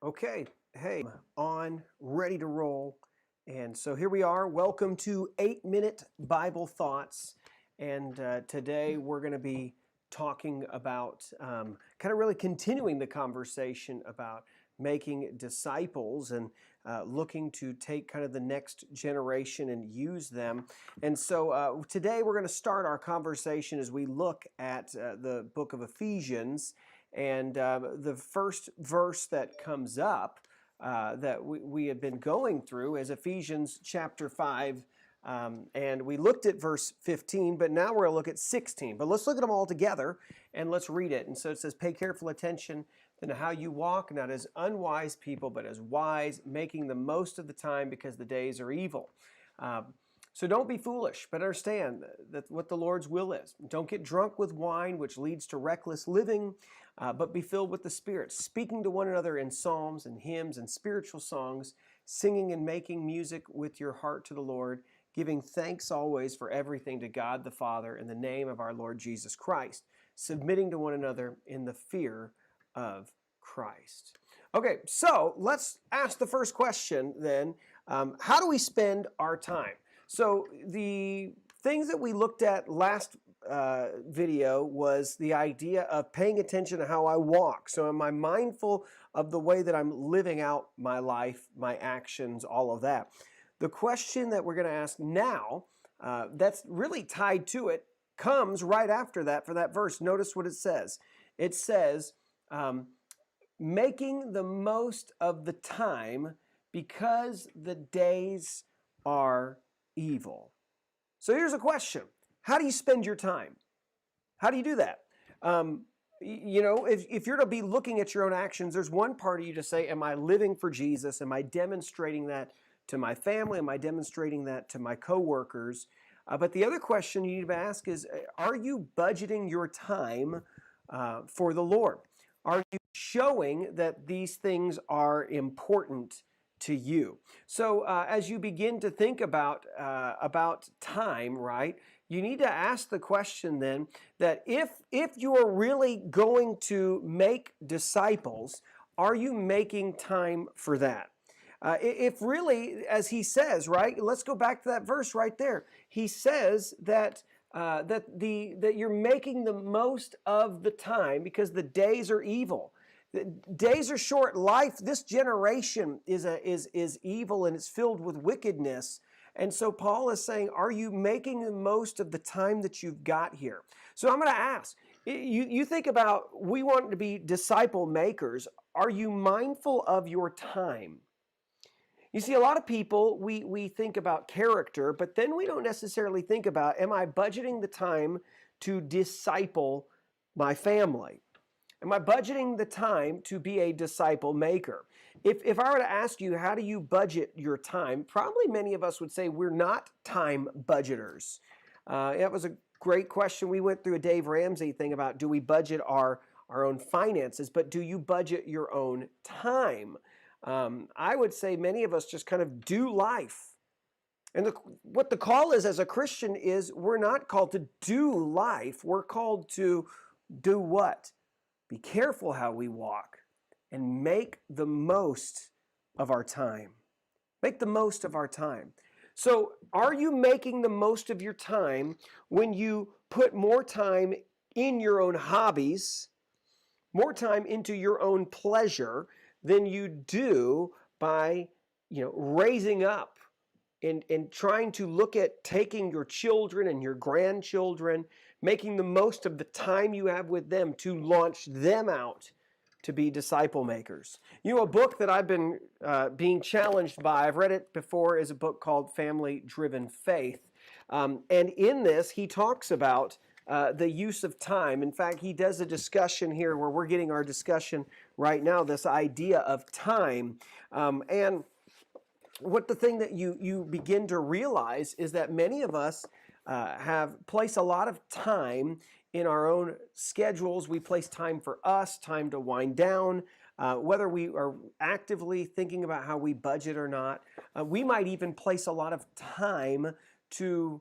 Okay, hey, on, ready to roll. And so here we are. Welcome to 8-Minute Bible Thoughts. And today we're going to be talking about kind of really continuing the conversation about making disciples and looking to take kind of the next generation and use them. And so today we're going to start our conversation as we look at the book of Ephesians. And the first verse that comes up that we have been going through is Ephesians chapter 5. And we looked at verse 15, but now we're going to look at 16. But let's look at them all together and let's read it. And so it says, pay careful attention to how you walk, not as unwise people, but as wise, making the most of the time because the days are evil. So don't be foolish, but understand that what the Lord's will is. Don't get drunk with wine, which leads to reckless living, but be filled with the Spirit, speaking to one another in psalms and hymns and spiritual songs, singing and making music with your heart to the Lord, giving thanks always for everything to God the Father in the name of our Lord Jesus Christ, submitting to one another in the fear of Christ. Okay, so let's ask the first question then. How do we spend our time? So the things that we looked at last video was the idea of paying attention to how I walk. So am I mindful of the way that I'm living out my life, my actions, all of that? The question that we're going to ask now, that's really tied to it, comes right after that for that verse. Notice what it says. It says, making the most of the time because the days are evil. So here's a question. How do you spend your time? How do you do that? If you're to be looking at your own actions, there's one part of you to say, am I living for Jesus? Am I demonstrating that to my family? Am I demonstrating that to my coworkers? But the other question you need to ask is, are you budgeting your time for the Lord? Are you showing that these things are important to you? So as you begin to think about time, right, you need to ask the question then that if you're really going to make disciples, are you making time for that? If really, as he says, right, let's go back to that verse right there. He says that that you're making the most of the time because the days are evil. The days are short. Life, this generation is evil and it's filled with wickedness. And so Paul is saying, are you making the most of the time that you've got here? So I'm going to ask, you think about, we want to be disciple makers. Are you mindful of your time? You see, a lot of people, we think about character, but then we don't necessarily think about, am I budgeting the time to disciple my family? Am I budgeting the time to be a disciple maker? If I were to ask you, how do you budget your time? Probably many of us would say we're not time budgeters. That was a great question. We went through a Dave Ramsey thing about, do we budget our own finances, but do you budget your own time? I would say many of us just kind of do life. And what the call is as a Christian is we're not called to do life. We're called to do what? Be careful how we walk and make the most of our time. Make the most of our time. So are you making the most of your time when you put more time in your own hobbies, more time into your own pleasure than you do by, raising up and trying to look at taking your children and your grandchildren, making the most of the time you have with them to launch them out to be disciple makers. A book that I've been being challenged by, I've read it before, is a book called Family Driven Faith. And in this, he talks about the use of time. In fact, he does a discussion here where we're getting our discussion right now, this idea of time. And what the thing that you begin to realize is that many of us have placed a lot of time in our own schedules. We place time for us, time to wind down, whether we are actively thinking about how we budget or not. We might even place a lot of time to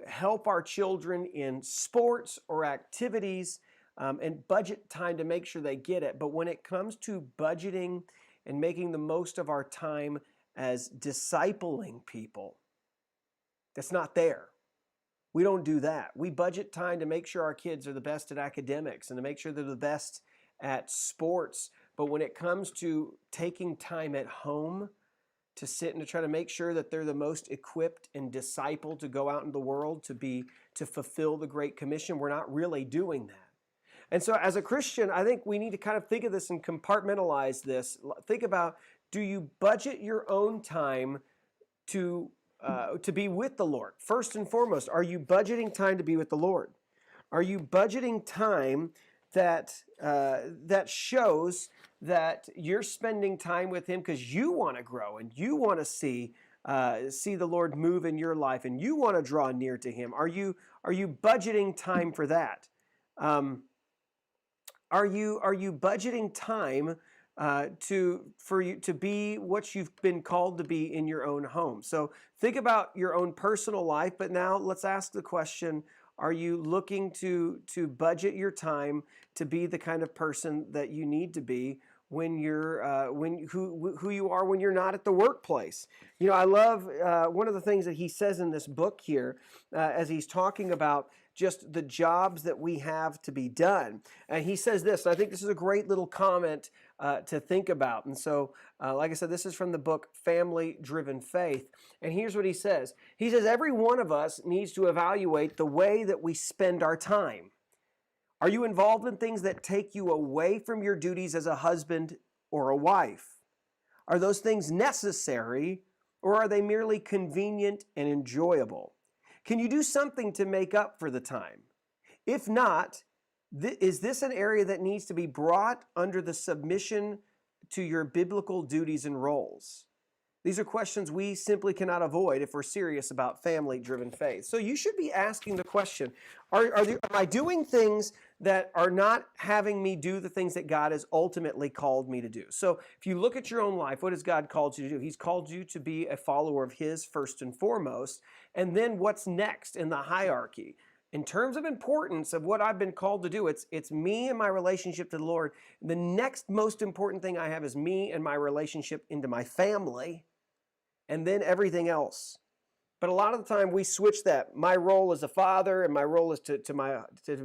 help our children in sports or activities and budget time to make sure they get it. But when it comes to budgeting and making the most of our time as discipling people, that's not there. We don't do that. We budget time to make sure our kids are the best at academics and to make sure they're the best at sports. But when it comes to taking time at home to sit and to try to make sure that they're the most equipped and discipled to go out in the world to fulfill the Great Commission, we're not really doing that. And so as a Christian, I think we need to kind of think of this and compartmentalize this. Think about, do you budget your own time to be with the Lord? First and foremost, are you budgeting time to be with the Lord? Are you budgeting time that shows that you're spending time with Him because you want to grow and you want to see the Lord move in your life and you want to draw near to Him? Are you budgeting time for that? Are you budgeting time for you to be what you've been called to be in your own home? So think about your own personal life, but now let's ask the question: are you looking to budget your time to be the kind of person that you need to be when you're who you are when you're not at the workplace? You know, I love one of the things that he says in this book here as he's talking about just the jobs that we have to be done. And he says this, and I think this is a great little comment to think about. And so, like I said, this is from the book Family Driven Faith. And here's what he says. He says, every one of us needs to evaluate the way that we spend our time. Are you involved in things that take you away from your duties as a husband or a wife? Are those things necessary, or are they merely convenient and enjoyable? Can you do something to make up for the time? If not, is this an area that needs to be brought under the submission to your biblical duties and roles? These are questions we simply cannot avoid if we're serious about family-driven faith. So you should be asking the question, am I doing things that are not having me do the things that God has ultimately called me to do? So if you look at your own life, what has God called you to do? He's called you to be a follower of His first and foremost. And then what's next in the hierarchy? In terms of importance of what I've been called to do, it's me and my relationship to the Lord. The next most important thing I have is me and my relationship into my family, and then everything else. But a lot of the time we switch that. My role as a father and my role is to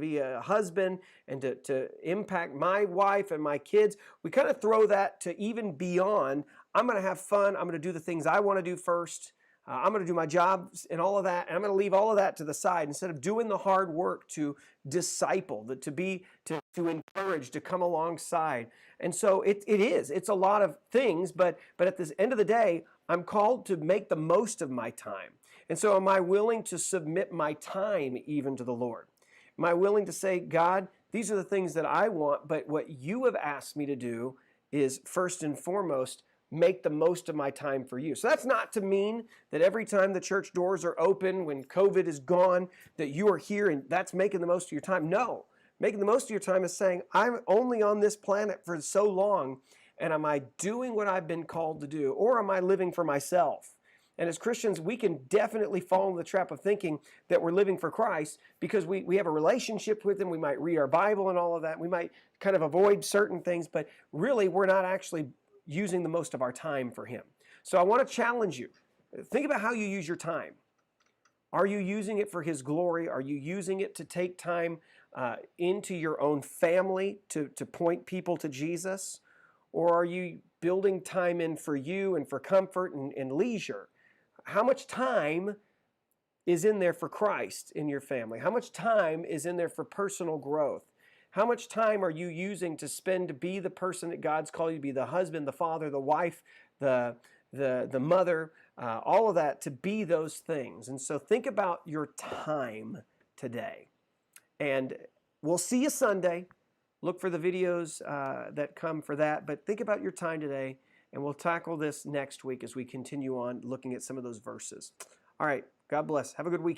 be a husband and to impact my wife and my kids. We kind of throw that to even beyond. I'm going to have fun. I'm going to do the things I want to do first. I'm going to do my job and all of that, and I'm going to leave all of that to the side instead of doing the hard work to disciple, to encourage, to come alongside. And so it's a lot of things, but at the end of the day, I'm called to make the most of my time. And so am I willing to submit my time even to the Lord? Am I willing to say, God, these are the things that I want, but what you have asked me to do is first and foremost, make the most of my time for you. So that's not to mean that every time the church doors are open, when COVID is gone, that you are here and that's making the most of your time. No, making the most of your time is saying, I'm only on this planet for so long, and am I doing what I've been called to do, or am I living for myself? And as Christians, we can definitely fall into the trap of thinking that we're living for Christ because we have a relationship with Him. We might read our Bible and all of that. We might kind of avoid certain things, but really we're not actually using the most of our time for Him. So I want to challenge you. Think about how you use your time. Are you using it for His glory? Are you using it to take time into your own family to point people to Jesus? Or are you building time in for you and for comfort and leisure? How much time is in there for Christ in your family? How much time is in there for personal growth? How much time are you using to spend to be the person that God's called you to be, the husband, the father, the wife, the mother, all of that, to be those things? And so think about your time today. And we'll see you Sunday. Look for the videos that come for that. But think about your time today, and we'll tackle this next week as we continue on looking at some of those verses. All right. God bless. Have a good weekend.